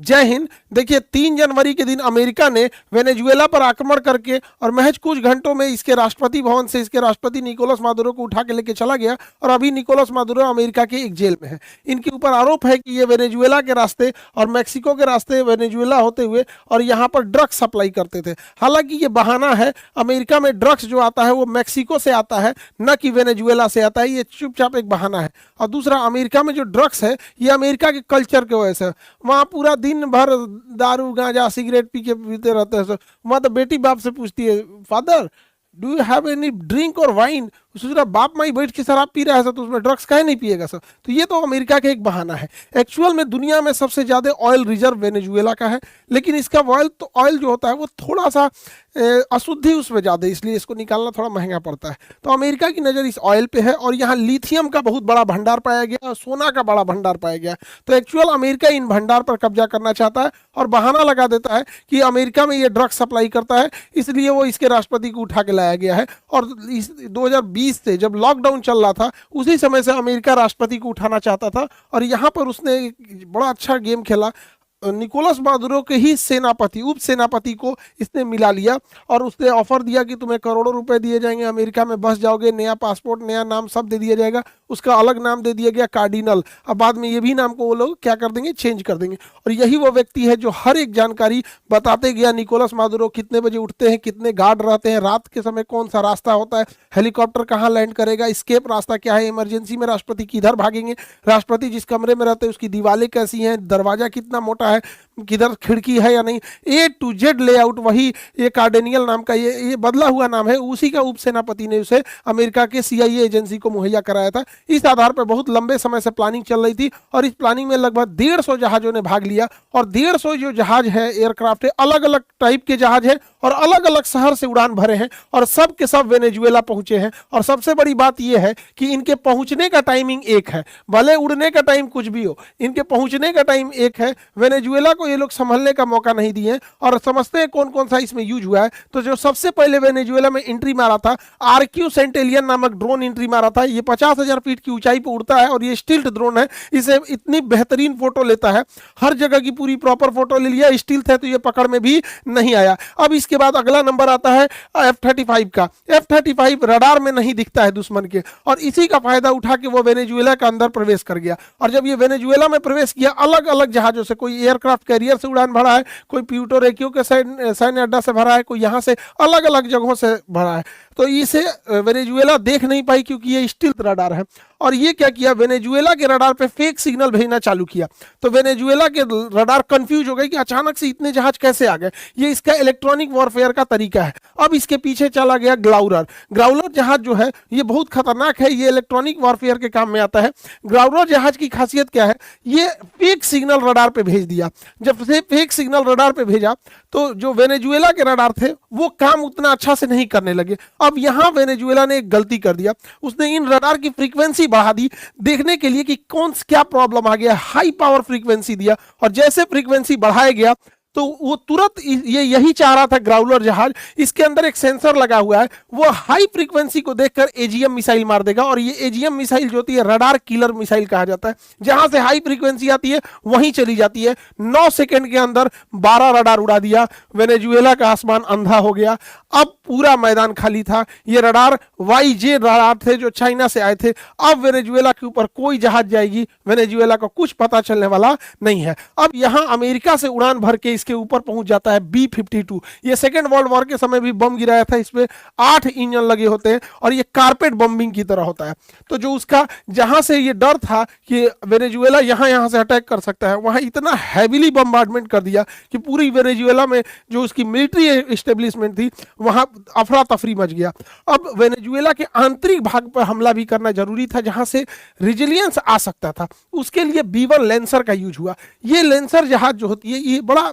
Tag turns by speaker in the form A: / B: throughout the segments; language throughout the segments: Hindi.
A: जय हिंद। देखिए 3 जनवरी के दिन अमेरिका ने वेनेजुएला पर आक्रमण करके और महज कुछ घंटों में इसके राष्ट्रपति भवन से इसके राष्ट्रपति निकोलस मादुरो को उठा के लेके चला गया और अभी निकोलस मादुरो अमेरिका के एक जेल में है। इनके ऊपर आरोप है कि ये वेनेजुएला के रास्ते और मैक्सिको के रास्ते वेनेजुएला होते हुए और यहाँ पर ड्रग्स सप्लाई करते थे। हालांकि ये बहाना है, अमेरिका में ड्रग्स जो आता है वो मैक्सिको से आता है, न कि वेनेजुएला से आता है। ये चुपचाप एक बहाना है। और दूसरा, अमेरिका में जो ड्रग्स है ये अमेरिका के कल्चर की वजह से, वहाँ पूरा दिन भर दारू गांजा सिगरेट पी के पीते रहते हैं। वहां तो बेटी बाप से पूछती है, father do you have any drink और वाइन। सोच रहा बाप माई बैठ के शराब पी रहा है सर, तो उसमें ड्रग्स काहे नहीं पिएगा सर। तो ये तो अमेरिका का एक बहाना है। एक्चुअल में दुनिया में सबसे ज्यादा ऑयल रिजर्व वेनेजुएला का है, लेकिन इसका ऑयल जो होता है वो थोड़ा सा अशुद्धि उसमें ज्यादा है, इसलिए इसको निकालना थोड़ा महंगा पड़ता है। तो अमेरिका की नज़र इस ऑयल पे है और यहाँ लिथियम का बहुत बड़ा भंडार पाया गया और सोना का बड़ा भंडार पाया गया। तो एक्चुअल अमेरिका इन भंडार पर कब्जा करना चाहता है और बहाना लगा देता है कि अमेरिका में ये ड्रग्स सप्लाई करता है, इसलिए वो इसके राष्ट्रपति को उठा के लाया गया है। और 2020 से जब लॉकडाउन चल रहा था उसी समय से अमेरिका राष्ट्रपति को उठाना चाहता था और यहाँ पर उसने एक बड़ा अच्छा गेम खेला। निकोलस मादुरो के ही सेनापति उप सेनापति को इसने मिला लिया और उसने ऑफर दिया कि तुम्हें करोड़ों रुपए दिए जाएंगे, अमेरिका में बस जाओगे, नया पासपोर्ट नया नाम सब दे दिया जाएगा। उसका अलग नाम दे दिया गया कार्डिनल। अब बाद में ये भी नाम को वो लोग क्या कर देंगे, चेंज कर देंगे। और यही वो व्यक्ति है जो हर एक जानकारी बताते गया। निकोलस मादुरो कितने बजे उठते हैं, कितने गार्ड रहते हैं, रात के समय कौन सा रास्ता होता है, हेलीकॉप्टर कहाँ लैंड करेगा, स्केप रास्ता क्या है, इमरजेंसी में राष्ट्रपति किधर भागेंगे, राष्ट्रपति जिस कमरे में रहते हैं उसकी दीवारें कैसी हैं, दरवाजा कितना मोटा है, किधर खिड़की है या नहीं, ए टू जेड लेआउट। वही ये कार्डेनियल नाम का ये बदला हुआ नाम है, उसी का उप सेनापति ने उसे अमेरिका के CIA एजेंसी को मुहैया कराया था। इस आधार पर बहुत लंबे समय से प्लानिंग चल रही थी और इस प्लानिंग में लगभग 150 जहाजों ने भाग लिया। और 150 जो जहाज है, एयरक्राफ्ट है, अलग अलग टाइप के जहाज है और अलग अलग शहर से उड़ान भरे हैं और सब के सब वेनेजुएला पहुंचे हैं। और सबसे बड़ी बात यह है कि इनके पहुंचने का टाइमिंग एक है, भले उड़ने का टाइम कुछ भी हो, इनके पहुंचने का टाइम एक है। वेनेजुएला को ये लोग संभलने का मौका नहीं दिए और समझते हैं कौन कौन सा इसमें यूज हुआ है। तो जो सबसे पहले वेनेजुएला में एंट्री मारा था, RQ सेंटेलियन नामक ड्रोन एंट्री मारा था। ये 50,000 फीट की ऊंचाई पर उड़ता है और ये स्टिल्ट ड्रोन है। इसे इतनी बेहतरीन फोटो लेता है, हर जगह की पूरी प्रॉपर फोटो ले लिया। स्टिल्ट है तो ये पकड़ में भी नहीं आया। अब इसके बाद अगला नंबर आता है F-35 का। F-35 रडार में नहीं दिखता है दुश्मन के और इसी का फायदा उठा के वो वेनेजुएला के अंदर प्रवेश कर गया। और जब ये वेनेजुएला में प्रवेश किया, अलग अलग जहाजों से, कोई एयरक्राफ्ट कैरियर से उड़ान भरा है, कोई प्यूर्टो रिको के सैन्य अड्डा से भरा है, कोई यहाँ से अलग अलग जगहों से भरा है। तो इसे वेनेजुएला देख नहीं पाई क्योंकि ये स्टिल्थ रडार है। और ये क्या किया, वेनेजुएला के रडार पे फेक सिग्नल भेजना चालू किया। तो वेनेजुएला के रडार कंफ्यूज हो गए कि अचानक से इतने जहाज कैसे आ गए। ये इसका इलेक्ट्रॉनिक वॉरफेयर का तरीका है। अब इसके पीछे चला गया ग्राउलर। ग्राउलर जहाज जो है ये बहुत खतरनाक है, ये इलेक्ट्रॉनिक वॉरफेयर के काम में आता है। ग्राउलर जहाज की खासियत क्या है, ये फेक सिग्नल रडार पे भेज दिया। जब से फेक सिग्नल रडार पे भेजा तो जो वेनेजुएला के रडार थे वो काम उतना अच्छा से नहीं करने लगे। अब यहाँ वेनेजुएला ने एक गलती कर दिया, उसने इन रडार की फ्रीक्वेंसी बढ़ा दी देखने के लिए कि कौन क्या प्रॉब्लम आ गया। हाई पावर फ्रीक्वेंसी दिया और जैसे फ्रीक्वेंसी बढ़ाया गया तो वो तुरंत ये यही चाह रहा था ग्राउलर जहाज, इसके अंदर एक सेंसर लगा हुआ है, वो हाई फ्रीक्वेंसी को देखकर AGM मिसाइल मार देगा। और ये AGM मिसाइल जो होती है रडार किलर मिसाइल कहा जाता है। जहां से हाई फ्रीक्वेंसी आती है वहीं चली जाती है। 9 सेकंड के अंदर 12 रडार उड़ा दिया। वेनेजुएला का आसमान अंधा हो गया। अब पूरा मैदान खाली था। ये रडार YJ रडार थे जो चाइना से आए थे। अब वेनेजुएला के ऊपर कोई जहाज जाएगी, वेनेजुएला को कुछ पता चलने वाला नहीं है। अब यहां अमेरिका से उड़ान भर के के ऊपर पहुंच जाता है B-52। ये सेकेंड वर्ल्ड वॉर के समय भी बम गिराया था। इसमें 8 इंजन लगे होते हैं और ये कारपेट बम्बिंग की तरह होता है। तो जो उसका जहां से ये डर था कि वेनेजुएला यहां से अटैक कर सकता है, वहां इतना हैवीली बम्बार्डमेंट कर दिया कि पूरी वेनेजुएला में जो उसकी मिलिट्री एस्टेब्लिशमेंट थी वहां अफरा तफरी मच गया। अब वेनेजुएला के आंतरिक भाग पर हमला भी करना जरूरी था जहां से रिजिलियंस आ सकता था। उसके लिए B-1 लेंसर का यूज हुआ। ये लेंसर जहाज जो होती है ये बड़ा,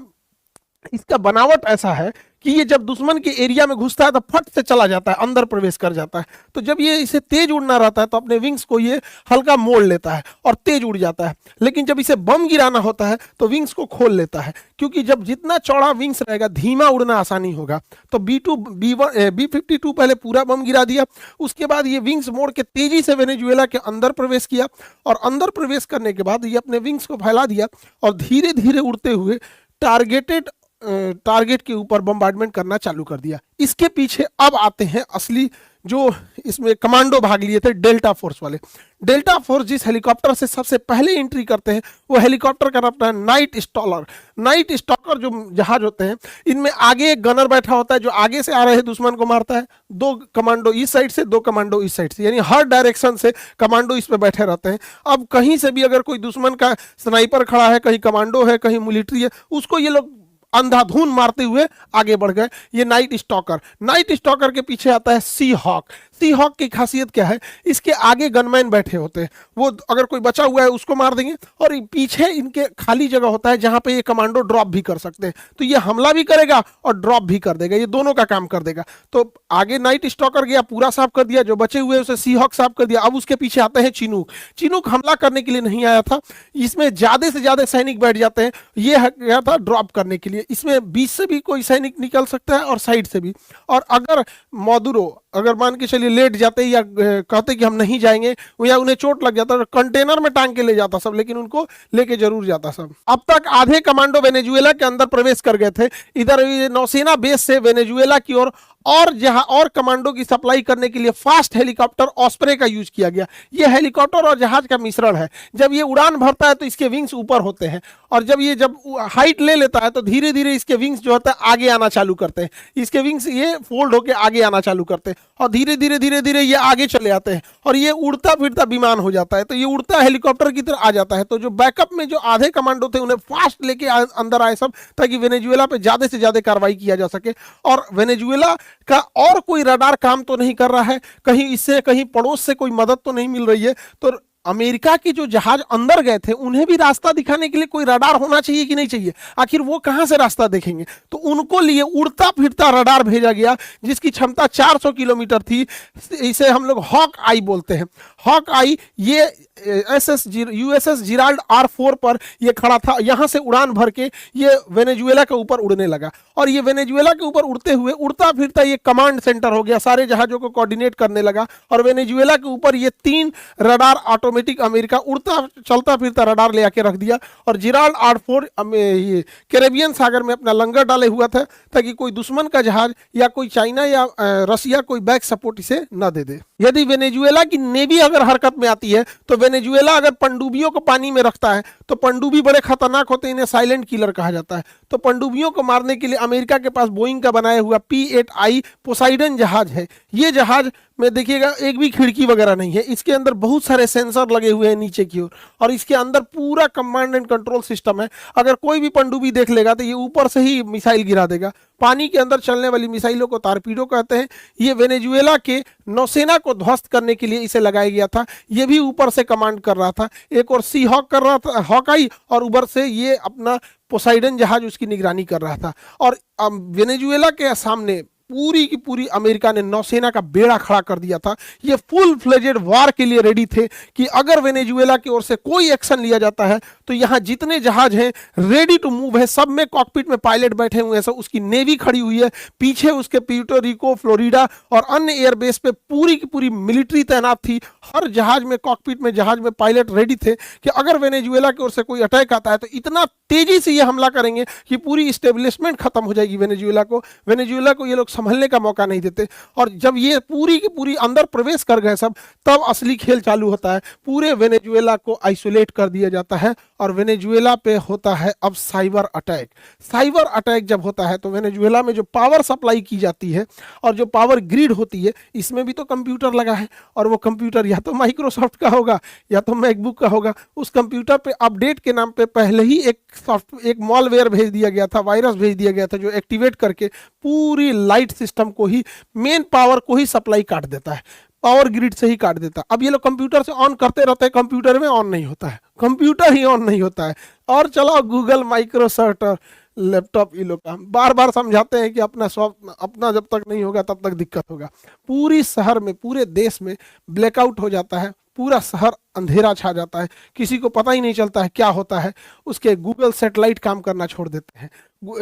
A: इसका बनावट ऐसा है कि ये जब दुश्मन के एरिया में घुसता है तो फट से चला जाता है, अंदर प्रवेश कर जाता है। तो जब ये इसे तेज उड़ना रहता है तो अपने विंग्स को ये हल्का मोड़ लेता है और तेज उड़ जाता है। लेकिन जब इसे बम गिराना होता है तो विंग्स को खोल लेता है, क्योंकि जब जितना चौड़ा विंग्स रहेगा धीमा उड़ना आसानी होगा। तो B-52 पहले पूरा बम गिरा दिया, उसके बाद ये विंग्स मोड़ के तेजी से वेनेजुएला के अंदर प्रवेश किया और अंदर प्रवेश करने के बाद ये अपने विंग्स को फैला दिया और धीरे धीरे उड़ते हुए टारगेट के ऊपर बम्बार्डमेंट करना चालू कर दिया। इसके पीछे अब आते हैं असली जो इसमें कमांडो भाग लिए थे, डेल्टा फोर्स वाले। डेल्टा फोर्स जिस हेलीकॉप्टर से सबसे पहले एंट्री करते हैं वो हेलीकॉप्टर का नाम है नाइट स्टॉलर। नाइट स्टॉकर जो जहाज होते हैं इनमें आगे एक गनर बैठा होता है जो आगे से आ रहे दुश्मन को मारता है, 2 कमांडो इस साइड से 2 कमांडो इस साइड से, यानी हर डायरेक्शन से कमांडो इस पे बैठे रहते हैं। अब कहीं से भी अगर कोई दुश्मन का स्नाइपर खड़ा है, कहीं कमांडो है, कहीं मिलिट्री है, उसको ये लोग अंधाधुन मारते हुए आगे बढ़ गए। ये नाइट स्टॉकर के पीछे आता है सी हॉक। सी हॉक की खासियत क्या है, इसके आगे गनमैन बैठे होते हैं, वो अगर कोई बचा हुआ है उसको मार देंगे और पीछे इनके खाली जगह होता है जहां पे ये कमांडो ड्रॉप भी कर सकते हैं। तो ये हमला भी करेगा और ड्रॉप भी कर देगा, ये दोनों का काम कर देगा। तो आगे नाइट स्टॉकर गया, पूरा साफ कर दिया, जो बचे हुए उसे सी हॉक साफ कर दिया। अब उसके पीछे आते हैं चिनूक हमला करने के लिए नहीं आया था, इसमें ज्यादा से ज्यादा सैनिक बैठ जाते हैं, ये गया था ड्रॉप करने के लिए। इसमें बीच से भी कोई सैनिक निकल सकता है और साइड से भी। और अगर मॉडुरो अगर मान के चलिए लेट जाते या कहते कि हम नहीं जाएंगे या उन्हें चोट लग जाता, कंटेनर में टांग के ले जाता सब, लेकिन उनको लेके जरूर जाता सब। अब तक आधे कमांडो वेनेजुएला के अंदर प्रवेश कर गए थे। इधर नौसेना बेस से वेनेजुएला की ओर और कमांडो की सप्लाई करने के लिए फास्ट हेलीकॉप्टर ऑस्प्रे का यूज किया गया। यह हेलीकॉप्टर और जहाज का मिश्रण है। जब ये उड़ान भरता है तो इसके विंग्स ऊपर होते हैं और जब हाइट ले लेता है तो धीरे धीरे इसके विंग्स जो होता है आगे आना चालू करते हैं। इसके विंग्स ये फोल्ड होकर आगे आना चालू करते हैं और धीरे धीरे ये आगे चले आते हैं और ये उड़ता फिरता विमान हो जाता है। तो ये उड़ता हेलीकॉप्टर की तरह आ जाता है। तो जो बैकअप में जो आधे कमांडो थे उन्हें फास्ट लेके अंदर आए सब, ताकि वेनेजुएला पे ज्यादा से ज्यादा कार्रवाई किया जा सके। और वेनेजुएला का और कोई रडार काम तो नहीं कर रहा है, कहीं इससे कहीं पड़ोस से कोई मदद तो नहीं मिल रही है। तो अमेरिका के जो जहाज अंदर गए थे उन्हें भी रास्ता दिखाने के लिए कोई रडार होना चाहिए कि नहीं चाहिए, आखिर वो कहां से रास्ता देखेंगे। तो उनको लिए उड़ता फिरता रडार भेजा गया जिसकी क्षमता 400 किलोमीटर थी। इसे हम लोग हॉक आई बोलते हैं। हॉक आई ये USS जिराल्ड R4 पर ये खड़ा था। यहां से उड़ान भर के ये वेनेजुएला के ऊपर उड़ने लगा और ये वेनेजुएला के ऊपर उड़ते हुए उड़ता फिरता ये कमांड सेंटर हो गया, सारे जहाजों को कोऑर्डिनेट करने लगा। और वेनेजुएला के ऊपर ये 3 रडार ऑटोमेटिक अमेरिका उड़ता चलता फिरता रडार ले आके रख दिया। और जिराल्ड R4 ये कैरेबियन सागर में अपना लंगर डाले हुआ था ताकि कोई दुश्मन का जहाज या कोई चाइना या रसिया कोई बैक सपोर्ट इसे न दे दे। यदि वेनेजुएला की नेवी अगर हरकत में आती है तो वेनेजुएला अगर पनडुब्बियों को पानी में रखता है तो पनडुब्बी बड़े खतरनाक होते हैं, इन्हें साइलेंट किलर कहा जाता है। तो पनडुब्बियों को मारने के लिए अमेरिका के पास बोइंग का बनाया हुआ P-8I पोसाइडन जहाज है। ये जहाज में देखिएगा एक भी खिड़की वगैरह नहीं है, इसके अंदर बहुत सारे सेंसर लगे हुए हैं नीचे की ओर और इसके अंदर पूरा कमांड एंड कंट्रोल सिस्टम है। अगर कोई भी पनडुब्बी देख लेगा तो ये ऊपर से ही मिसाइल गिरा देगा। पानी के अंदर चलने वाली मिसाइलों को तारपीडो कहते हैं। ये वेनेजुएला के नौसेना को ध्वस्त करने के लिए इसे लगाया गया था। ये भी ऊपर से कमांड कर रहा था, एक और सी हॉक कर रहा था, हॉकाई, और ऊपर से ये अपना पोसाइडन जहाज उसकी निगरानी कर रहा था। और वेनेजुएला के सामने पूरी की पूरी अमेरिका ने नौसेना का बेड़ा खड़ा कर दिया था। ये फुल फ्लेजेड वार के लिए रेडी थे कि अगर वेनेजुएला की ओर से कोई एक्शन लिया जाता है तो यहाँ जितने जहाज हैं रेडी टू मूव है, सब में कॉकपिट में पायलट बैठे हुए हैं, सब उसकी नेवी खड़ी हुई है, पीछे उसके प्यूर्टो रिको, फ्लोरिडा और अन्य एयरबेस पे पूरी की पूरी मिलिट्री तैनात थी। हर जहाज में कॉकपिट में जहाज में पायलट रेडी थे कि अगर वेनेजुएला की ओर से कोई अटैक आता है तो इतना तेजी से ये हमला करेंगे कि पूरी इस्टेब्लिशमेंट खत्म हो जाएगी। वेनेजुएला को ये लोग संभलने का मौका नहीं देते। और जब ये पूरी की पूरी अंदर प्रवेश कर गए सब, तब असली खेल चालू होता है। पूरे वेनेजुएला को आइसोलेट कर दिया जाता है और वेनेजुएला पे होता है अब साइबर अटैक। साइबर अटैक जब होता है तो वेनेजुएला में जो पावर सप्लाई की जाती है और जो पावर ग्रिड होती है, इसमें भी तो कंप्यूटर लगा है और वो कंप्यूटर या तो माइक्रोसॉफ्ट का होगा या तो मैकबुक का होगा। उस कंप्यूटर पे अपडेट के नाम पे पहले ही एक मॉलवेयर भेज दिया गया था, वायरस भेज दिया गया था, जो एक्टिवेट करके पूरी लाइट सिस्टम को ही, मेन पावर को ही सप्लाई काट देता है। पावर ग्रिड से ही काट देता। अब ये लोग कंप्यूटर से ऑन करते रहते हैं, कंप्यूटर में ऑन नहीं होता है, कंप्यूटर ही ऑन नहीं होता है। और चलाओ गूगल, माइक्रोसॉफ्ट और लैपटॉप, ये लोग का बार बार समझाते हैं कि अपना जब तक नहीं होगा तब तक दिक्कत होगा। पूरी शहर में, पूरे देश में ब्लैकआउट हो जाता है, पूरा शहर अंधेरा छा जाता है, किसी को पता ही नहीं चलता है क्या होता है। उसके गूगल सैटेलाइट काम करना छोड़ देते हैं,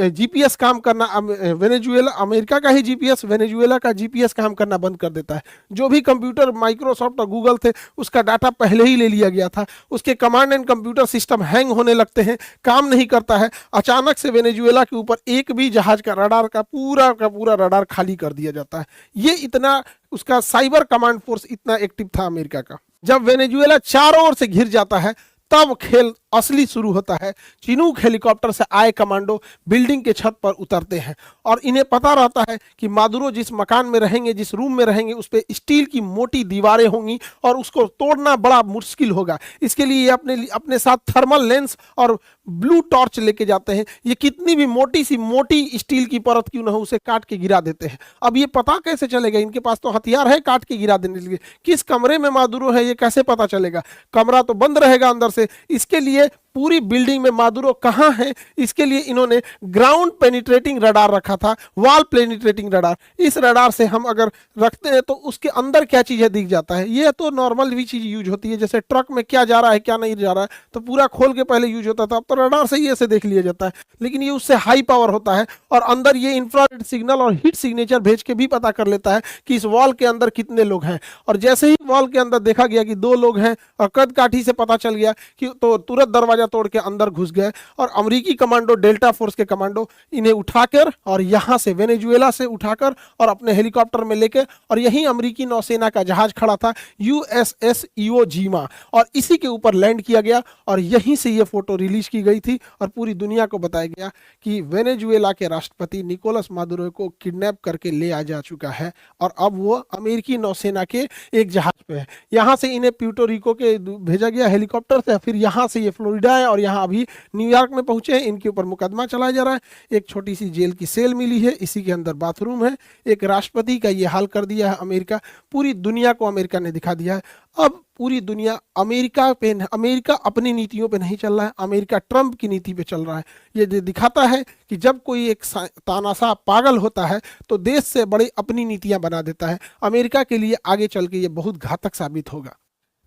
A: जीपीएस काम करना, वेनेजुएला, अमेरिका का ही जीपीएस वेनेजुएला का जीपीएस काम करना बंद कर देता है। जो भी कंप्यूटर माइक्रोसॉफ्ट और गूगल थे उसका डाटा पहले ही ले लिया गया था। उसके command and computer system hang होने लगते हैं, काम नहीं करता है। अचानक से वेनेजुएला के ऊपर एक भी जहाज का रडार का पूरा रडार खाली कर दिया जाता है। ये इतना उसका साइबर कमांड फोर्स इतना एक्टिव था अमेरिका का। जब वेनेजुएला चारों ओर से घिर जाता है तब खेल असली शुरू होता है। चिनूक हेलीकॉप्टर से आए कमांडो बिल्डिंग के छत पर उतरते हैं और इन्हें पता रहता है कि मादुरो जिस मकान में रहेंगे, जिस रूम में रहेंगे, उस पर स्टील की मोटी दीवारें होंगी और उसको तोड़ना बड़ा मुश्किल होगा। इसके लिए ये अपने साथ थर्मल लेंस और ब्लू टॉर्च लेके जाते हैं। ये कितनी भी मोटी स्टील की परत क्यों ना हो, उसे काट के गिरा देते हैं। अब ये पता कैसे चलेगा, इनके पास तो हथियार है काट के गिरा देने के लिए, किस कमरे में मादुरो है ये कैसे पता चलेगा? कमरा तो बंद रहेगा अंदर से। इसके लिए पूरी बिल्डिंग में मादुरो कहाँ है, इसके लिए इन्होंने ग्राउंड पेनिट्रेटिंग रडार रखा था, वॉल पेनिट्रेटिंग रडार। इस रडार से हम अगर रखते हैं तो उसके अंदर क्या चीज़ है दिख जाता है। ये तो नॉर्मल भी चीज़ यूज होती है, जैसे ट्रक में क्या जा रहा है क्या नहीं जा रहा है तो पूरा खोल के पहले यूज होता था, अब तो रडार से ही ऐसे देख लिया जाता है। लेकिन ये उससे हाई पावर होता है और अंदर ये इंफ्रारेड सिग्नल और हीट सिग्नेचर भेज के भी पता कर लेता है कि इस वॉल के अंदर कितने लोग हैं। और जैसे ही वॉल के अंदर देखा गया कि 2 लोग हैं और कद काठी से पता चल गया कि तो तुरंत दरवाजा तोड़ के अंदर घुस गए और अमेरिकी कमांडो, डेल्टा फोर्स के कमांडो इन्हें उठाकर और यहां से वेनेजुएला से उठाकर और अपने हेलीकॉप्टर में लेकर, और यहीं अमेरिकी नौसेना का जहाज खड़ा था यूएसएस इवो जीमा, और इसी के ऊपर लैंड किया गया और यहीं से ये फोटो रिलीज की गई थी और पूरी दुनिया को बताया गया कि वेनेजुएला के राष्ट्रपति निकोलस मादुरो को किडनैप करके ले आ जा चुका है और अब वो अमेरिकी नौसेना के एक जहाज पे है। यहाँ से इन्हें प्यूर्टो रिको के भेजा गया हेलीकॉप्टर से, फिर यहाँ से ये फ्लोरिडा है और यहाँ अभी न्यूयॉर्क में पहुंचे हैं। इनके ऊपर मुकदमा चलाया जा रहा है। एक छोटी सी जेल की सेल मिली है, इसी के अंदर बाथरूम है। एक राष्ट्रपति का ये हाल कर दिया है अमेरिका, पूरी दुनिया को अमेरिका ने दिखा दिया है। अब पूरी दुनिया अमेरिका अपनी नीतियों पे नहीं चल रहा है, अमेरिका ट्रंप की नीति पे चल रहा है। ये दिखाता है कि जब कोई एक तानाशाह पागल होता है तो देश से बड़ी अपनी नीतियां बना देता है। अमेरिका के लिए आगे चल के ये बहुत घातक साबित होगा।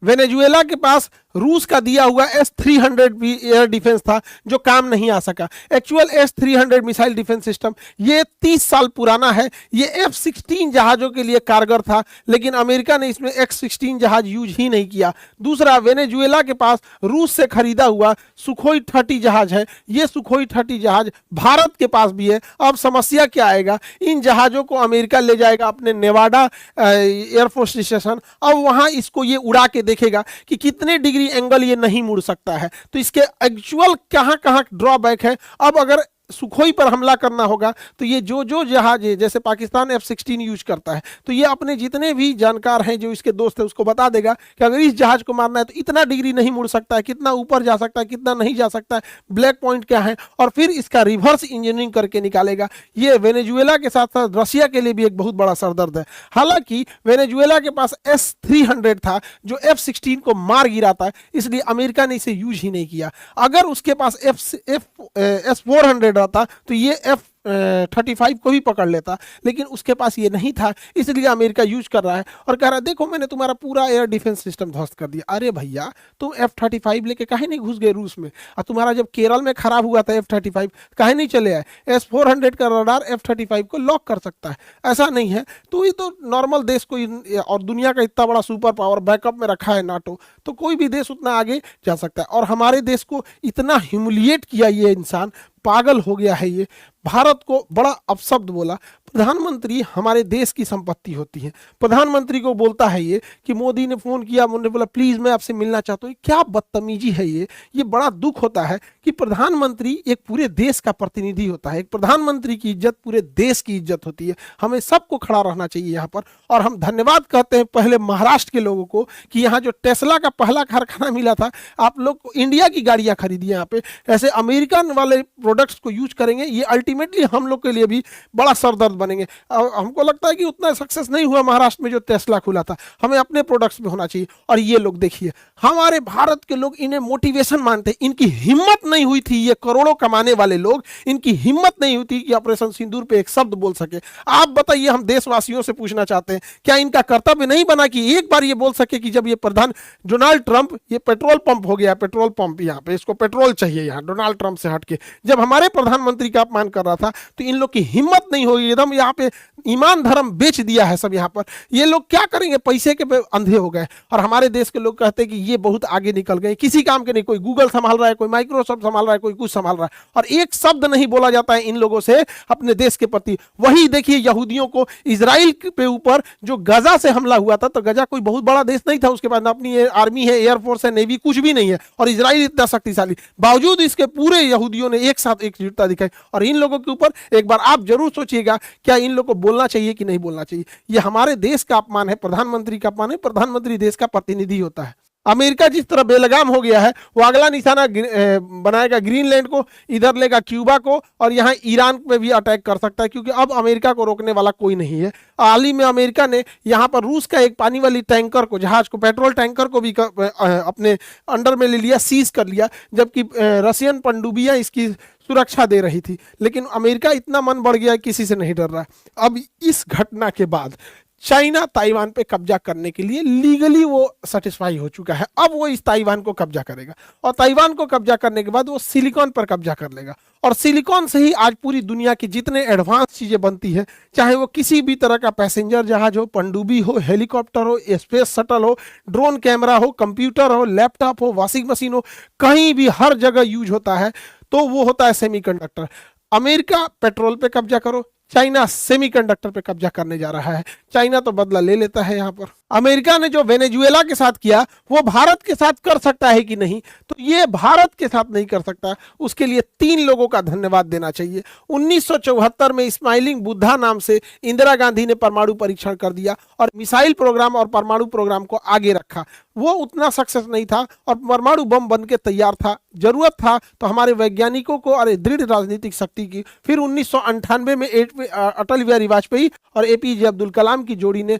A: वेनेजुएला के पास रूस का दिया हुआ S-300 भी एयर डिफेंस था जो काम नहीं आ सका। Actual S-300 missile defence system ये 30 साल पुराना है। ये F-16 जहाज़ों के लिए कारगर था, लेकिन अमेरिका ने इसमें X-16 जहाज यूज ही नहीं किया। दूसरा, वेनेजुएला के पास रूस से खरीदा हुआ सुखोई 30 जहाज है। ये सुखोई 30 जहाज भारत के पास भी है। अब समस्या क्या आएगा, इन जहाज़ों को अमेरिका ले जाएगा अपने नेवाडा एयरफोर्स स्टेशन। अब वहाँ इसको ये उड़ा के देखेगा कि कितने डिग्री एंगल ये नहीं मुड़ सकता है, तो इसके एक्चुअल कहां कहां ड्रॉबैक है। अब अगर सुखोई पर हमला करना होगा तो ये जो जहाज है, जैसे पाकिस्तान F-16 यूज करता है, तो ये अपने जितने भी जानकार हैं जो इसके दोस्त हैं उसको बता देगा कि अगर इस जहाज को मारना है तो इतना डिग्री नहीं मुड़ सकता है, कितना ऊपर जा सकता है, कितना नहीं जा सकता है, ब्लैक पॉइंट क्या है, और फिर इसका रिवर्स इंजीनियरिंग करके निकालेगा। ये वेनेजुएला के साथ साथ रशिया के लिए भी एक बहुत बड़ा सरदर्द है। हालांकि वेनेजुएला के पास S-300 था जो F-16 को मार गिराता है, इसलिए अमेरिका ने इसे यूज ही नहीं किया। अगर उसके पास S-400 था तो ये F-35 को भी पकड़ लेता, लेकिन उसके पास ये नहीं था, इसलिए अमेरिका यूज कर रहा है और कह रहा है देखो मैंने तुम्हारा पूरा एयर डिफेंस सिस्टम ध्वस्त कर दिया। अरे भैया, तुम F-35 लेके काहे नहीं घुस गए रूस में? और तुम्हारा जब केरल में खराब हुआ था F-35, काहे नहीं चले आए? S-400 का रडार F-35 को लॉक कर सकता है, ऐसा नहीं है। तो ये तो नॉर्मल देश को, और दुनिया का इतना बड़ा सुपर पावर बैकअप में रखा है नाटो, तो कोई भी देश उतना आगे जा सकता है। और हमारे देश को इतना ह्यूमिलिएट किया ये इंसान, पागल हो गया है ये। भारत को बड़ा अपशब्द बोला। प्रधानमंत्री हमारे देश की संपत्ति होती है। प्रधानमंत्री को बोलता है ये कि मोदी ने फोन किया, उन्होंने बोला प्लीज मैं आपसे मिलना चाहता हूँ। क्या बदतमीजी है ये बड़ा दुख होता है कि प्रधानमंत्री एक पूरे देश का प्रतिनिधि होता है। एक प्रधानमंत्री की इज्जत पूरे देश की इज्जत होती है। हमें सबको खड़ा रहना चाहिए यहाँ पर। और हम धन्यवाद कहते हैं पहले महाराष्ट्र के लोगों को कि यहाँ जो टेस्ला का पहला कारखाना मिला था, आप लोग इंडिया की गाड़ियाँ खरीदी यहाँ पे। ऐसे अमेरिकन वाले प्रोडक्ट्स को यूज करेंगे, ये अल्टीमेट अल्टीमेटली हम लोग के लिए भी बड़ा सरदर्द बनेंगे। हमको लगता है कि उतना सक्सेस नहीं हुआ महाराष्ट्र में जो टेस्ला खुला था, हमें अपने प्रोडक्ट्स में होना चाहिए। और ये लोग देखिए, हमारे भारत के लोग इन्हें मोटिवेशन मानते, इनकी हिम्मत नहीं हुई थी, ये करोड़ों कमाने वाले लोग, इनकी हिम्मत नहीं हुई थी कि ऑपरेशन सिंदूर पे एक शब्द बोल सके। आप बताइए, हम देशवासियों से पूछना चाहते हैं, क्या इनका कर्तव्य नहीं बना कि एक बार ये बोल सके कि जब ये प्रधान डोनाल्ड ट्रंप, ये पेट्रोल पंप हो गया, पेट्रोल पंप यहाँ पे, इसको पेट्रोल चाहिए यहाँ डोनाल्ड ट्रंप से हटके, जब हमारे प्रधानमंत्री का अपमान कर रहा था तो इन लोग की हिम्मत नहीं होगी, एकदम यहाँ पे ईमान धर्म बेच दिया है सब यहाँ पर। ये लोग क्या करेंगे, पैसे के अंधे हो गए। और हमारे देश के लोग कहते हैं कि ये बहुत आगे निकल गए, किसी काम के नहीं, कोई गूगल संभाल रहा है, कोई माइक्रोसॉफ्ट संभाल रहा है, कोई कुछ संभाल रहा है, और एक शब्द नहीं बोला जाता है इन लोगों से अपने देश के प्रति। वही देखिए यहूदियों को इजराइल पे ऊपर जो गजा से हमला हुआ था, तो गजा कोई बहुत बड़ा देश नहीं था, उसके बाद अपनी आर्मी है, एयरफोर्स है, नेवी, कुछ भी नहीं है, और इजराइल इतना शक्तिशाली, बावजूद इसके पूरे यहूदियों ने एक साथ एकजुटता दिखाई। और इन लोगों के ऊपर एक बार आप जरूर सोचिएगा, क्या इन लोगों को बोलना चाहिए कि नहीं बोलना चाहिए। ये हमारे देश का अपमान है, प्रधानमंत्री का अपमान है। प्रधानमंत्री देश का प्रतिनिधि होता है। अमेरिका जिस तरह बेलगाम हो गया है, वो अगला निशाना बनाएगा ग्रीनलैंड को, इधर लेगा क्यूबा को, और यहाँ ईरान पे भी अटैक कर सकता है, क्योंकि अब अमेरिका को रोकने वाला कोई नहीं है। हाल ही में अमेरिका ने यहाँ पर रूस का एक पानी वाली टैंकर को, जहाज को, पेट्रोल टैंकर को भी अपने अंडर में ले लिया, सीज कर लिया, जबकि रशियन पनडुब्बियां इसकी सुरक्षा दे रही थी। लेकिन अमेरिका इतना मन बढ़ गया, किसी से नहीं डर रहा। अब इस घटना के बाद चाइना ताइवान पे कब्जा करने के लिए लीगली वो सेटिस्फाई हो चुका है। अब वो इस ताइवान को कब्जा करेगा, और ताइवान को कब्जा करने के बाद वो सिलिकॉन पर कब्जा कर लेगा, और सिलिकॉन से ही आज पूरी दुनिया की जितने एडवांस चीजें बनती है, चाहे वो किसी भी तरह का पैसेंजर जहाज हो, पनडुब्बी हो, हेलीकॉप्टर हो, स्पेस शटल हो, ड्रोन कैमरा हो, कंप्यूटर हो, लैपटॉप हो, वॉशिंग मशीन हो, कहीं भी हर जगह यूज होता है, तो वो होता है सेमीकंडक्टर। अमेरिका पेट्रोल पे कब्जा करो, चाइना सेमीकंडक्टर पे कब्जा करने जा रहा है। चाइना तो बदला ले लेता है यहाँ पर। अमेरिका ने जो वेनेजुएला के साथ किया, वो भारत के साथ कर सकता है कि नहीं, तो ये भारत के साथ नहीं कर सकता। उसके लिए 3 लोगों का धन्यवाद देना चाहिए। 1974 में स्माइलिंग बुद्धा नाम से इंदिरा गांधी ने परमाणु परीक्षण कर दिया और मिसाइल प्रोग्राम और परमाणु प्रोग्राम को आगे रखा। वो उतना सक्सेस नहीं था और परमाणु बम बन के तैयार था। जरूरत था तो हमारे वैज्ञानिकों को और दृढ़ राजनीतिक शक्ति की। फिर 1998 में अटल बिहारी वाजपेयी और एपीजे अब्दुल कलाम की जोड़ी ने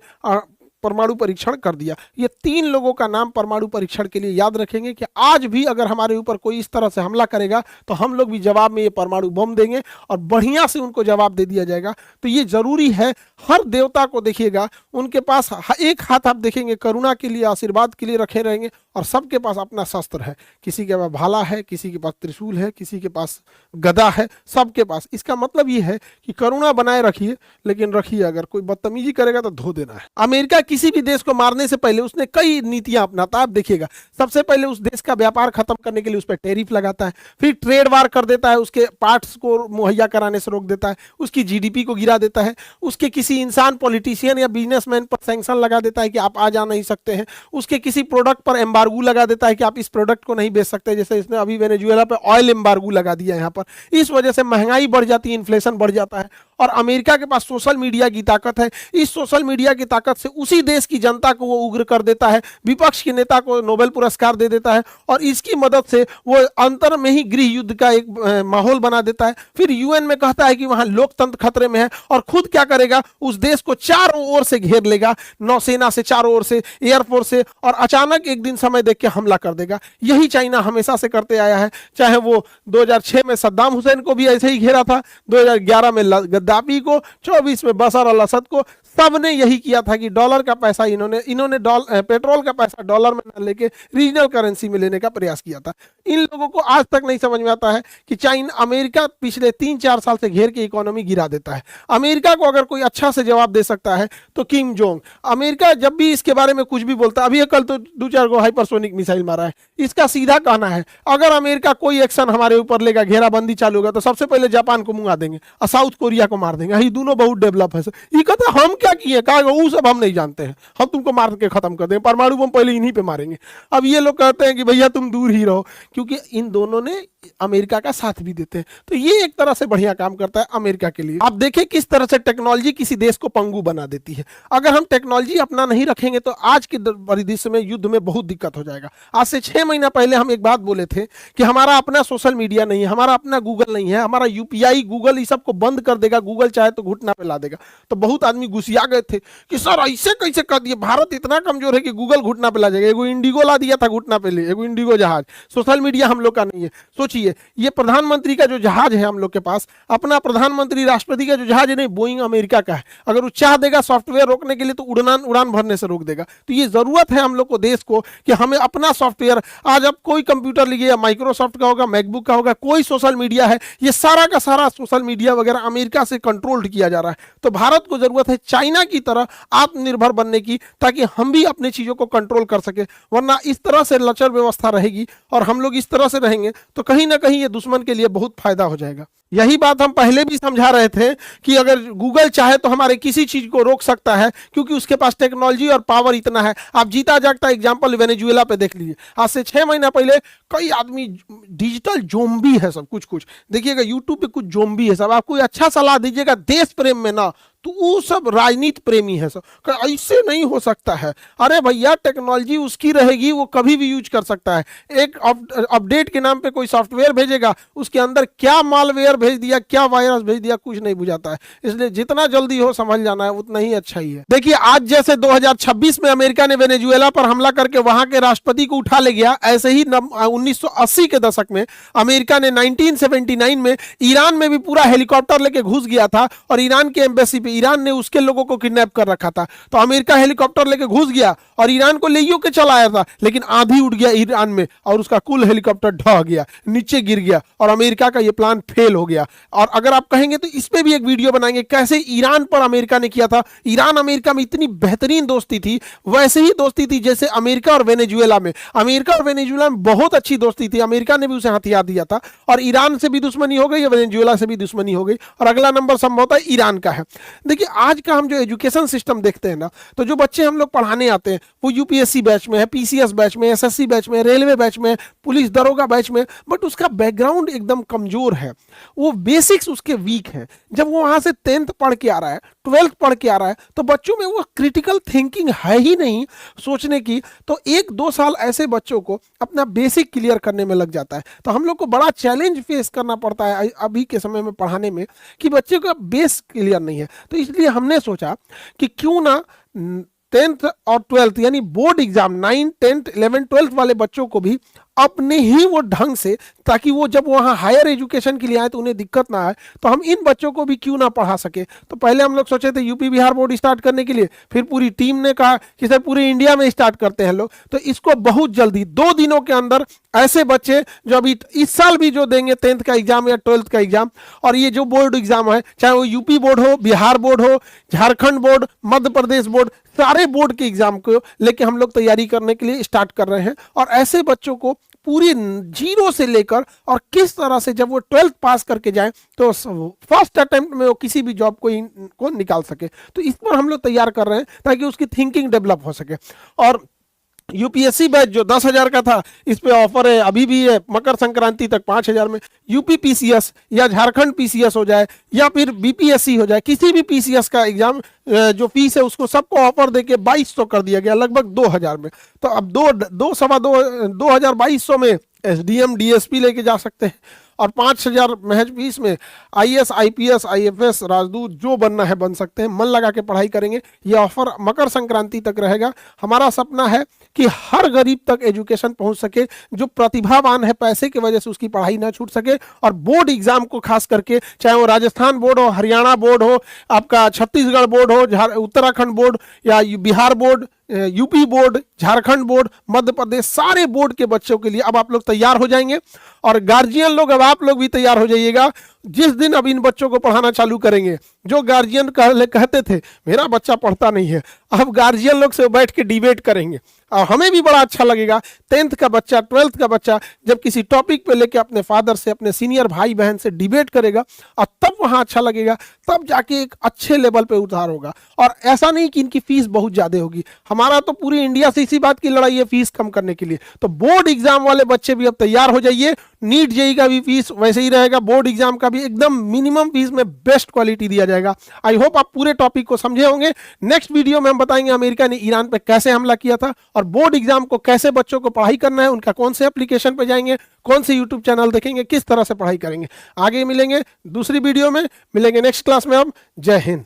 A: परमाणु परीक्षण कर दिया। ये 3 लोगों का नाम परमाणु परीक्षण के लिए याद रखेंगे कि आज भी अगर हमारे ऊपर कोई इस तरह से हमला करेगा तो हम लोग भी जवाब में ये परमाणु बम देंगे और बढ़िया से उनको जवाब दे दिया जाएगा। तो ये जरूरी है। हर देवता को देखिएगा, उनके पास एक हाथ आप देखेंगे करुणा के लिए, आशीर्वाद के लिए रखे रहेंगे, और सबके पास अपना शस्त्र है। किसी के पास भाला है, किसी के पास त्रिशूल है, किसी के पास गदा है, सबके पास। इसका मतलब ये है कि करुणा बनाए रखिए, लेकिन रखिए अगर कोई बदतमीजी करेगा तो धो देना है। अमेरिका किसी भी देश को मारने से पहले उसने कई नीतियां अपनाता है। आप देखिएगा, सबसे पहले उस देश का व्यापार खत्म करने के लिए उस पर टैरिफ लगाता है, फिर ट्रेड वार कर देता है, उसके पार्ट्स को मुहैया कराने से रोक देता है, उसकी जीडीपी को गिरा देता है, उसके किसी इंसान, पॉलिटिशियन या बिजनेसमैन पर सैंक्शन लगा देता है कि आप आ जा नहीं सकते हैं, उसके किसी प्रोडक्ट पर एम्बार्गो लगा देता है कि आप इस प्रोडक्ट को नहीं बेच सकते। जैसे इसने अभी वेनेजुएला पे ऑयल एम्बार्गो लगा दिया यहाँ पर। इस वजह से महंगाई बढ़ जाती है, इन्फ्लेशन बढ़ जाता है। और अमेरिका के पास सोशल मीडिया की ताकत है। इस सोशल मीडिया की ताकत से उसी देश की जनता को वो उग्र कर देता है, विपक्ष के नेता को नोबेल पुरस्कार दे देता है, और इसकी मदद से वो अंतर में ही गृह युद्ध का एक माहौल बना देता है। फिर यूएन में कहता है कि वहां लोकतंत्र खतरे में है, और खुद क्या करेगा, उस देश को चारों ओर से घेर लेगा, नौसेना से चारों ओर से, एयरफोर्स से, और अचानक एक दिन समय देख के हमला कर देगा। यही चाइना हमेशा से करते आया है। चाहे वो 2006 में सद्दाम हुसैन को भी ऐसे ही घेरा था, 2011 में गद्दाफी को, 24 में बशर अल असद को, सबने यही किया था कि डॉलर का पैसा इन्होंने पेट्रोल का पैसा डॉलर में न लेके रीजनल करेंसी में लेने का प्रयास किया था। इन लोगों को आज तक नहीं समझ में आता है कि चाइना, अमेरिका पिछले 3-4 साल से घेर के इकोनॉमी गिरा देता है। अमेरिका को अगर कोई अच्छा से जवाब दे सकता है तो किम जोंग। अमेरिका जब भी इसके बारे में कुछ भी बोलता है, अभी कल तो 2-4 गो हाइपरसोनिक मिसाइल मारा है, इसका सीधा कहना है अगर अमेरिका कोई एक्शन हमारे ऊपर लेगा, घेराबंदी चालू होगा, तो सबसे पहले जापान को मुंगा देंगे और साउथ कोरिया को मार देंगे। ये दोनों बहुत डेवलप है। ये कहता है हम क्या किए, कहा वो सब हम नहीं जानते हैं, हम तुमको मार के खत्म कर देंगे, परमाणु बम पहले इन्हीं पे मारेंगे। अब ये लोग कहते हैं कि भैया तुम दूर ही रहो, क्योंकि इन दोनों ने अमेरिका का साथ भी देते हैं। तो ये एक तरह से बढ़िया काम करता है अमेरिका के लिए। आप देखें किस तरह से टेक्नोलॉजी किसी देश को पंगु बना देती है। अगर हम टेक्नोलॉजी अपना नहीं रखेंगे तो आज के परिदृश्य में युद्ध में बहुत दिक्कत हो जाएगा। आज से 6 महीना पहले हम एक बात बोले थे कि हमारा अपना सोशल मीडिया नहीं है, हमारा अपना गूगल नहीं है, हमारा यूपीआई गूगल इस सबको बंद कर देगा, गूगल चाहे तो घुटना पे ला देगा। तो बहुत आदमी गुस्सिया गए थे कि सर ऐसे कैसे कर दिए, भारत इतना कमजोर है कि गूगल घुटना पे ला जाएगा। एगो इंडिगो ला दिया था घुटना पे, ले एगो इंडिगो जहाज। सोशल मीडिया हम लोग का नहीं है। सोचिए, ये प्रधानमंत्री का जो जहाज है हम लोग के पास, अपना प्रधानमंत्री राष्ट्रपति का जो जहाज है नहीं, बोइंग अमेरिका का है। अगर वो चाह देगा सॉफ्टवेयर रोकने के लिए तो उड़ान भरने से रोक देगा। तो ये जरूरत है हम लोग को, देश को, कि हमें अपना सॉफ्टवेयर, आज आप कोई कंप्यूटर लीजिए, माइक्रोसॉफ्ट का होगा, मैकबुक का होगा, कोई सोशल मीडिया है, ये सारा का सारा सोशल मीडिया वगैरह अमेरिका से कंट्रोल्ड किया जा रहा है। तो भारत को जरूरत है चाइना की तरह आत्मनिर्भर बनने की, ताकि हम भी अपनी चीजों को कंट्रोल कर सके। वरना इस तरह से लचर व्यवस्था रहेगी और हम लोग इस तरह से रहेंगे तो कहीं ना कहीं ये दुश्मन के लिए बहुत फायदा हो जाएगा। यही बात हम पहले भी समझा रहे थे कि अगर गूगल चाहे तो हमारे किसी चीज को रोक सकता है, क्योंकि उसके पास टेक्नोलॉजी और पावर इतना है। आप जीता जागता एग्जांपल वेनेजुएला पे देख लीजिए। आज से 6 महीना पहले कई आदमी, डिजिटल जोम्बी है सब, कुछ देखिएगा यूट्यूब पे कुछ जोम्बी है सब। आप कोई अच्छा सलाह दीजिएगा देश प्रेम में ना, तो वो सब राजनीति प्रेमी है सब, ऐसे नहीं हो सकता है। अरे भैया, टेक्नोलॉजी उसकी रहेगी, वो कभी भी यूज कर सकता है। एक अपडेट के नाम पे कोई सॉफ्टवेयर भेजेगा, उसके अंदर क्या मालवेयर भेज दिया, क्या वायरस भेज दिया, कुछ नहीं बुझाता है। इसलिए जितना जल्दी हो समझ जाना है उतना ही अच्छा ही है। देखिए, आज जैसे 2026 में अमेरिका ने वेनेजुएला पर हमला करके वहां के राष्ट्रपति को उठा ले गया, ऐसे ही 1980 के दशक में अमेरिका ने 1979 में ईरान में भी पूरा हेलीकॉप्टर लेके घुस गया था और ईरान के एम्बेसी पे ईरान ने उसके लोगों को किडनैप कर रखा था। तो अमेरिका हेलीकॉप्टर लेके घुस गया और ईरान को ले के चला आया था, लेकिन आंधी उड़ गया ईरान में और उसका कुल हेलीकॉप्टर ढह गया, नीचे गिर गया और अमेरिका का यह प्लान फेल हो गया। और अगर आप कहेंगे तो इस पे भी एक वीडियो बनाएंगे कैसे ईरान पर अमेरिका ने किया था। ईरान अमेरिका में इतनी बेहतरीन दोस्ती थी, वैसे ही दोस्ती थी जैसे अमेरिका और वेनेजुएला में। अमेरिका और वेनेजुएला में बहुत अच्छी दोस्ती थी। अमेरिका ने भी उसे हथियार दिया था और ईरान से भी दुश्मनी हो गई, वेनेजुएला से भी दुश्मनी हो गई और अगला नंबर संभवतः ईरान का है। देखिए, आज का हम जो एजुकेशन सिस्टम देखते हैं ना, तो जो बच्चे हम लोग पढ़ाने आते हैं वो यूपीएससी बैच में है, पीसीएस बैच में, एसएससी बैच में, रेलवे बैच में, पुलिस दरोगा बैच में, बट उसका बैकग्राउंड एकदम कमजोर है, वो बेसिक्स उसके वीक है। जब वो वहां से 10th पढ़ के आ रहा है, 12th पढ़ के आ रहा है, तो बच्चों में वो क्रिटिकल थिंकिंग है ही नहीं सोचने की। तो 1-2 साल ऐसे बच्चों को अपना बेसिक क्लियर करने में लग जाता है। तो हम लोग को बड़ा चैलेंज फेस करना पड़ता है अभी के समय में पढ़ाने में कि बच्चे का बेस क्लियर नहीं है। तो इसलिए हमने सोचा कि क्यों ना 10th और 12th यानी बोर्ड एग्जाम 9, 10, 11, 12th वाले बच्चों को भी अपने ही वो ढंग से, ताकि वो जब वहाँ हायर एजुकेशन के लिए आए तो उन्हें दिक्कत ना आए, तो हम इन बच्चों को भी क्यों ना पढ़ा सके। तो पहले हम लोग सोचे थे यूपी बिहार बोर्ड स्टार्ट करने के लिए, फिर पूरी टीम ने कहा कि सर पूरे इंडिया में स्टार्ट करते हैं लोग। तो इसको बहुत जल्दी 2 दिनों के अंदर ऐसे बच्चे जो अभी इस साल भी जो देंगे 10th का एग्जाम या 12th का एग्जाम, और ये जो बोर्ड एग्जाम है, चाहे वो यूपी बोर्ड हो, बिहार बोर्ड हो, झारखंड बोर्ड, मध्य प्रदेश बोर्ड, सारे बोर्ड के एग्जाम को लेके हम लोग तैयारी करने के लिए स्टार्ट कर रहे हैं। और ऐसे बच्चों को पूरी 0 से लेकर और किस तरह से जब वो 12th पास करके जाए तो फर्स्ट अटेम्प्ट में वो किसी भी जॉब को निकाल सके। तो इस पर हम लोग तैयार कर रहे हैं ताकि उसकी थिंकिंग डेवलप हो सके। और यूपीएससी बैच जो 10,000 का था, इस पे ऑफर है, अभी भी है, मकर संक्रांति तक 5,000 में यूपी पीसीएस या झारखंड पीसीएस हो जाए या फिर बीपीएससी हो जाए, किसी भी पीसीएस का एग्जाम जो फीस है उसको सबको ऑफर देके 2,200 कर दिया गया, लगभग 2,000 में। तो अब 2,200 में एसडीएम डीएसपी लेके जा सकते हैं और 5,000 महज फीस में आईएएस आईपीएस आईएफएस राजदूत जो बनना है बन सकते हैं। मन लगा के पढ़ाई करेंगे। ये ऑफर मकर संक्रांति तक रहेगा। हमारा सपना है कि हर गरीब तक एजुकेशन पहुंच सके, जो प्रतिभावान है पैसे की वजह से उसकी पढ़ाई ना छूट सके। और बोर्ड एग्जाम को खास करके, चाहे वो राजस्थान बोर्ड हो, हरियाणा बोर्ड हो, आपका छत्तीसगढ़ बोर्ड हो, उत्तराखंड बोर्ड या Bihar board, UP board, Jharkhand board, Madhya Pradesh, सारे बोर्ड के बच्चों के लिए अब आप लोग तैयार हो जाएंगे। और गार्जियन लोग, अब आप लोग भी तैयार हो जाइएगा। जिस दिन अब इन बच्चों को पढ़ाना चालू करेंगे, जो गार्जियन कहते थे मेरा बच्चा पढ़ता नहीं है, अब गार्जियन लोग से बैठ के डिबेट करेंगे। और हमें भी बड़ा अच्छा लगेगा 10th का बच्चा 12th का बच्चा जब किसी टॉपिक पे लेके अपने फादर से अपने सीनियर भाई बहन से डिबेट करेगा और तब वहाँ अच्छा लगेगा, तब जाके एक अच्छे लेवल पे उतार होगा। और ऐसा नहीं कि इनकी फीस बहुत ज़्यादा होगी, हमारा तो पूरी इंडिया से इसी बात की लड़ाई है फीस कम करने के लिए। तो बोर्ड एग्जाम वाले बच्चे भी अब तैयार हो जाइए, नीट जेई का भी फीस वैसे ही रहेगा, बोर्ड एग्जाम का भी एकदम मिनिमम फीस में बेस्ट क्वालिटी दिया जाएगा। आई होप आप पूरे टॉपिक को समझे होंगे। नेक्स्ट वीडियो में हम बताएंगे अमेरिका ने ईरान पे कैसे हमला किया था और बोर्ड एग्जाम को कैसे बच्चों को पढ़ाई करना है, उनका कौन से एप्लीकेशन पे जाएंगे, कौन से यूट्यूब चैनल देखेंगे, किस तरह से पढ़ाई करेंगे। आगे मिलेंगे दूसरी वीडियो में, मिलेंगे नेक्स्ट क्लास में। अब जय हिंद।